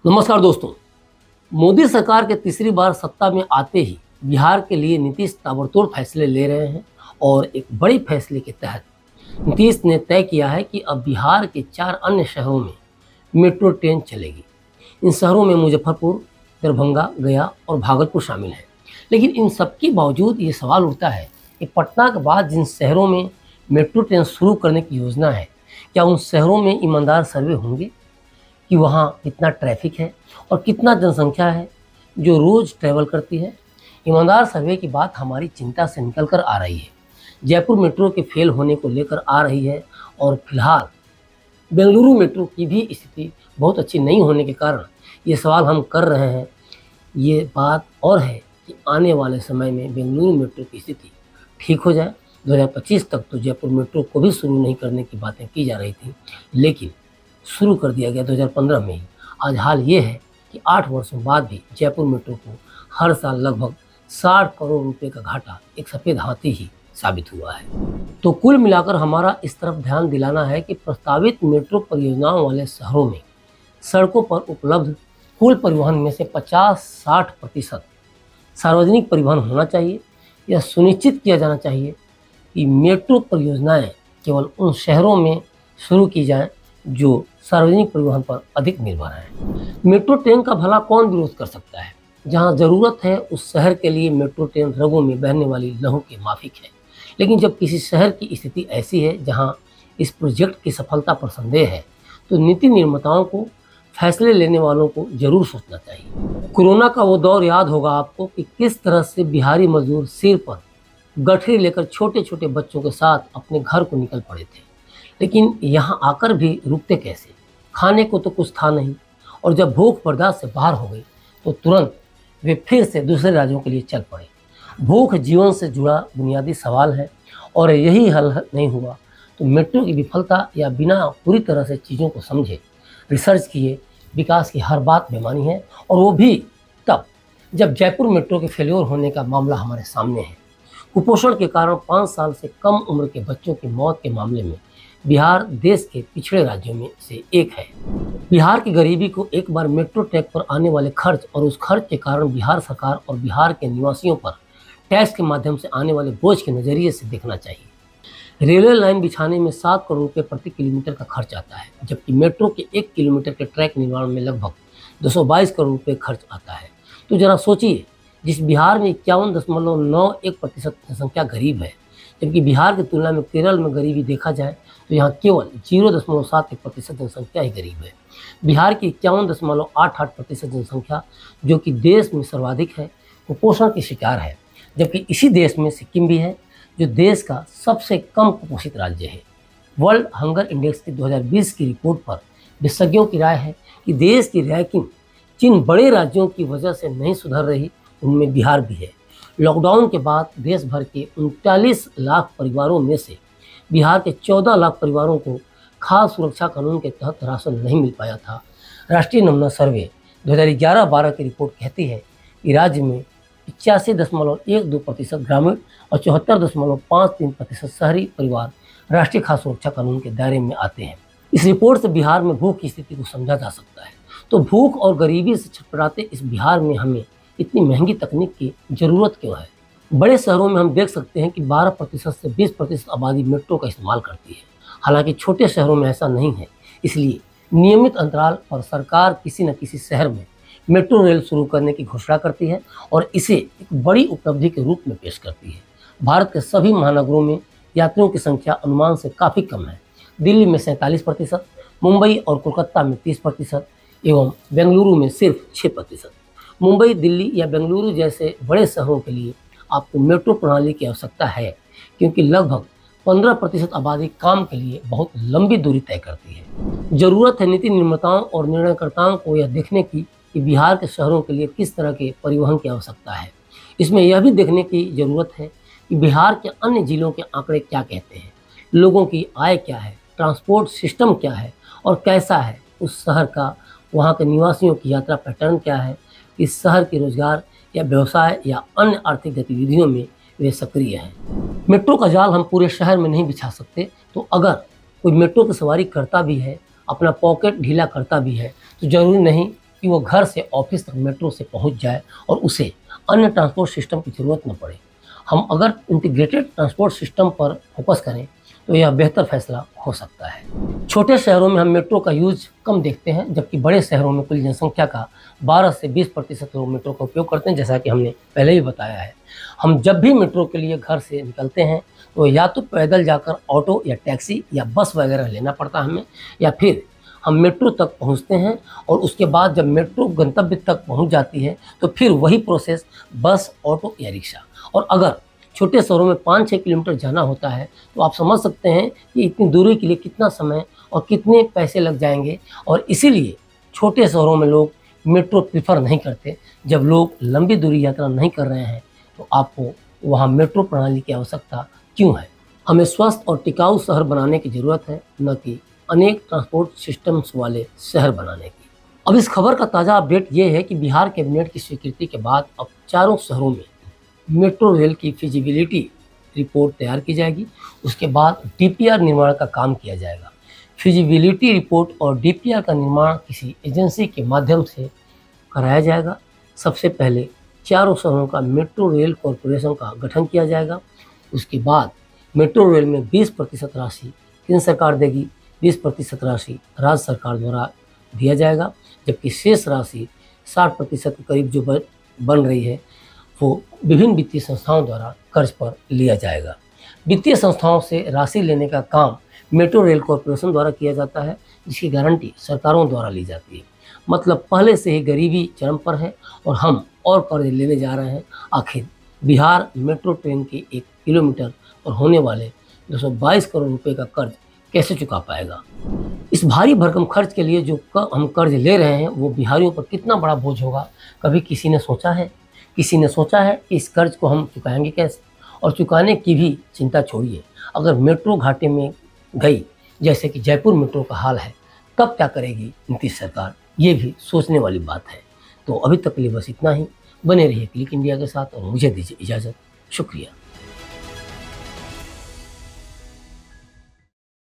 नमस्कार दोस्तों। मोदी सरकार के तीसरी बार सत्ता में आते ही बिहार के लिए नीतीश ताबड़तोड़ फैसले ले रहे हैं और एक बड़े फैसले के तहत नीतीश ने तय किया है कि अब बिहार के 4 अन्य शहरों में मेट्रो ट्रेन चलेगी। इन शहरों में मुजफ्फरपुर, दरभंगा, गया और भागलपुर शामिल हैं। लेकिन इन सब के बावजूद ये सवाल उठता है कि पटना के बाद जिन शहरों में मेट्रो ट्रेन शुरू करने की योजना है, क्या उन शहरों में ईमानदार सर्वे होंगे कि वहाँ कितना ट्रैफिक है और कितना जनसंख्या है जो रोज़ ट्रैवल करती है। ईमानदार सर्वे की बात हमारी चिंता से निकल कर आ रही है। जयपुर मेट्रो के फेल होने को लेकर आ रही है और फिलहाल बेंगलुरु मेट्रो की भी स्थिति बहुत अच्छी नहीं होने के कारण ये सवाल हम कर रहे हैं। ये बात और है कि आने वाले समय में बेंगलुरु मेट्रो की स्थिति ठीक हो जाए। 2025 तक तो जयपुर मेट्रो को भी शुरू नहीं करने की बातें की जा रही थी, लेकिन शुरू कर दिया गया 2015 में ही। आज हाल ये है कि 8 वर्षों बाद भी जयपुर मेट्रो को हर साल लगभग 60 करोड़ रुपए का घाटा एक सफ़ेद हाथी ही साबित हुआ है। तो कुल मिलाकर हमारा इस तरफ ध्यान दिलाना है कि प्रस्तावित मेट्रो परियोजनाओं वाले शहरों में सड़कों पर उपलब्ध कुल परिवहन में से 50-60% सार्वजनिक परिवहन होना चाहिए। यह सुनिश्चित किया जाना चाहिए कि मेट्रो परियोजनाएं केवल उन शहरों में शुरू की जाएं जो सार्वजनिक परिवहन पर अधिक निर्भर है। मेट्रो ट्रेन का भला कौन विरोध कर सकता है। जहां ज़रूरत है उस शहर के लिए मेट्रो ट्रेन रगों में बहने वाली लहू के माफिक है। लेकिन जब किसी शहर की स्थिति ऐसी है जहां इस प्रोजेक्ट की सफलता पर संदेह है, तो नीति निर्माताओं को, फैसले लेने वालों को जरूर सोचना चाहिए। कोरोना का वो दौर याद होगा आपको कि किस तरह से बिहारी मजदूर सिर पर गठरी लेकर छोटे छोटे बच्चों के साथ अपने घर को निकल पड़े थे। लेकिन यहाँ आकर भी रुकते कैसे? खाने को तो कुछ था नहीं, और जब भूख बर्दाश्त से बाहर हो गई तो तुरंत वे फिर से दूसरे राज्यों के लिए चल पड़े। भूख जीवन से जुड़ा बुनियादी सवाल है, और यही हल नहीं हुआ तो मेट्रो की विफलता या बिना पूरी तरह से चीज़ों को समझे, रिसर्च किए विकास की हर बात बेमानी है। और वो भी तब जब जयपुर मेट्रो के फेल्योर होने का मामला हमारे सामने है। कुपोषण के कारण 5 साल से कम उम्र के बच्चों की मौत के मामले में बिहार देश के पिछड़े राज्यों में से एक है। बिहार की गरीबी को एक बार मेट्रो ट्रैक पर आने वाले खर्च और उस खर्च के कारण बिहार सरकार और बिहार के निवासियों पर टैक्स के माध्यम से आने वाले बोझ के नज़रिए से देखना चाहिए। रेलवे लाइन बिछाने में 7 करोड़ रुपये प्रति किलोमीटर का खर्च आता है, जबकि मेट्रो के 1 किलोमीटर के ट्रैक निर्माण में लगभग 222 करोड़ रुपये खर्च आता है। तो जरा सोचिए, जिस बिहार में 51.91% जनसंख्या गरीब है, जबकि बिहार की तुलना में केरल में गरीबी देखा जाए तो यहाँ केवल 0.71% जनसंख्या ही गरीब है। बिहार की 51.88% जनसंख्या, जो कि देश में सर्वाधिक है, कुपोषण की शिकार है, जबकि इसी देश में सिक्किम भी है जो देश का सबसे कम कुपोषित राज्य है। वर्ल्ड हंगर इंडेक्स की 2020 की रिपोर्ट पर विशेषज्ञों की राय है कि देश की रैंकिंग जिन बड़े राज्यों की वजह से नहीं सुधर रही, उनमें बिहार भी है। लॉकडाउन के बाद देश भर के 39 लाख परिवारों में से बिहार के 14 लाख परिवारों को खाद्य सुरक्षा कानून के तहत राशन नहीं मिल पाया था। राष्ट्रीय नमूना सर्वे 2011-12 की रिपोर्ट कहती है कि राज्य में 85.12% ग्रामीण और 74.53% शहरी परिवार राष्ट्रीय खाद्य सुरक्षा कानून के दायरे में आते हैं। इस रिपोर्ट से बिहार में भूख की स्थिति को समझा जा सकता है। तो भूख और गरीबी से छटपटाते इस बिहार में हमें इतनी महंगी तकनीक की ज़रूरत क्यों है? बड़े शहरों में हम देख सकते हैं कि 12% से 20% आबादी मेट्रो का इस्तेमाल करती है। हालांकि छोटे शहरों में ऐसा नहीं है। इसलिए नियमित अंतराल पर सरकार किसी न किसी शहर में मेट्रो रेल शुरू करने की घोषणा करती है और इसे एक बड़ी उपलब्धि के रूप में पेश करती है। भारत के सभी महानगरों में यात्रियों की संख्या अनुमान से काफ़ी कम है। दिल्ली में 47%, मुंबई और कोलकाता में 30% एवं बेंगलुरु में सिर्फ 6%। मुंबई, दिल्ली या बेंगलुरु जैसे बड़े शहरों के लिए आपको मेट्रो प्रणाली की आवश्यकता है, क्योंकि लगभग 15% आबादी काम के लिए बहुत लंबी दूरी तय करती है। ज़रूरत है नीति निर्माताओं और निर्णयकर्ताओं को यह देखने की कि बिहार के शहरों के लिए किस तरह के परिवहन की आवश्यकता है। इसमें यह भी देखने की ज़रूरत है कि बिहार के अन्य जिलों के आंकड़े क्या कहते हैं, लोगों की आय क्या है, ट्रांसपोर्ट सिस्टम क्या है और कैसा है उस शहर का, वहाँ के निवासियों की यात्रा पैटर्न क्या है, इस शहर के रोजगार या व्यवसाय या अन्य आर्थिक गतिविधियों में वे सक्रिय हैं। मेट्रो का जाल हम पूरे शहर में नहीं बिछा सकते, तो अगर कोई मेट्रो की सवारी करता भी है, अपना पॉकेट ढीला करता भी है, तो जरूरी नहीं कि वो घर से ऑफिस तक मेट्रो से पहुंच जाए और उसे अन्य ट्रांसपोर्ट सिस्टम की ज़रूरत न पड़े। हम अगर इंटीग्रेटेड ट्रांसपोर्ट सिस्टम पर फोकस करें तो यह बेहतर फैसला हो सकता है। छोटे शहरों में हम मेट्रो का यूज कम देखते हैं, जबकि बड़े शहरों में कुल जनसंख्या का 12 से 20% लोग मेट्रो का उपयोग करते हैं, जैसा कि हमने पहले ही बताया है। हम जब भी मेट्रो के लिए घर से निकलते हैं तो या तो पैदल जाकर ऑटो या टैक्सी या बस वगैरह लेना पड़ता है हमें, या फिर हम मेट्रो तक पहुंचते हैं और उसके बाद जब मेट्रो गंतव्य तक पहुंच जाती है तो फिर वही प्रोसेस बस, ऑटो या रिक्शा। और अगर छोटे शहरों में 5-6 किलोमीटर जाना होता है तो आप समझ सकते हैं कि इतनी दूरी के लिए कितना समय और कितने पैसे लग जाएंगे। और इसीलिए छोटे शहरों में लोग मेट्रो प्रीफर नहीं करते। जब लोग लंबी दूरी यात्रा नहीं कर रहे हैं तो आपको वहाँ मेट्रो प्रणाली की आवश्यकता क्यों है? हमें स्वस्थ और टिकाऊ शहर बनाने की ज़रूरत है, न कि अनेक ट्रांसपोर्ट सिस्टम्स वाले शहर बनाने की। अब इस खबर का ताज़ा अपडेट ये है कि बिहार कैबिनेट की स्वीकृति के बाद अब चारों शहरों में मेट्रो रेल की फिजिबिलिटी रिपोर्ट तैयार की जाएगी। उसके बाद डीपीआर निर्माण का काम किया जाएगा। फिजिबिलिटी रिपोर्ट और डीपीआर का निर्माण किसी एजेंसी के माध्यम से कराया जाएगा। सबसे पहले चारों शहरों का मेट्रो रेल कॉरपोरेशन का गठन किया जाएगा। उसके बाद मेट्रो रेल में 20% राशि केंद्र सरकार देगी, 20% राशि राज्य सरकार द्वारा दिया जाएगा, जबकि शेष राशि 60% के करीब जो बन रही है वो विभिन्न वित्तीय संस्थाओं द्वारा कर्ज पर लिया जाएगा। वित्तीय संस्थाओं से राशि लेने का काम मेट्रो रेल कॉरपोरेशन द्वारा किया जाता है, जिसकी गारंटी सरकारों द्वारा ली जाती है। मतलब पहले से ही गरीबी चरम पर है और हम और कर्ज लेने जा रहे हैं। आखिर बिहार मेट्रो ट्रेन के 1 किलोमीटर पर होने वाले 222 करोड़ रुपए का कर्ज कैसे चुका पाएगा? इस भारी भरकम खर्च के लिए जो हम कर्ज ले रहे हैं वो बिहारियों पर कितना बड़ा बोझ होगा, कभी किसी ने सोचा है? किसी ने सोचा है कि इस कर्ज को हम चुकाएंगे कैसे? और चुकाने की भी चिंता छोड़िए, अगर मेट्रो घाटे में गई जैसे कि जयपुर मेट्रो का हाल है, तब क्या करेगी नीतीश सरकार? ये भी सोचने वाली बात है। तो अभी तक के लिए बस इतना ही। बने रहिए क्लिक इंडिया के साथ और मुझे दीजिए इजाज़त। शुक्रिया।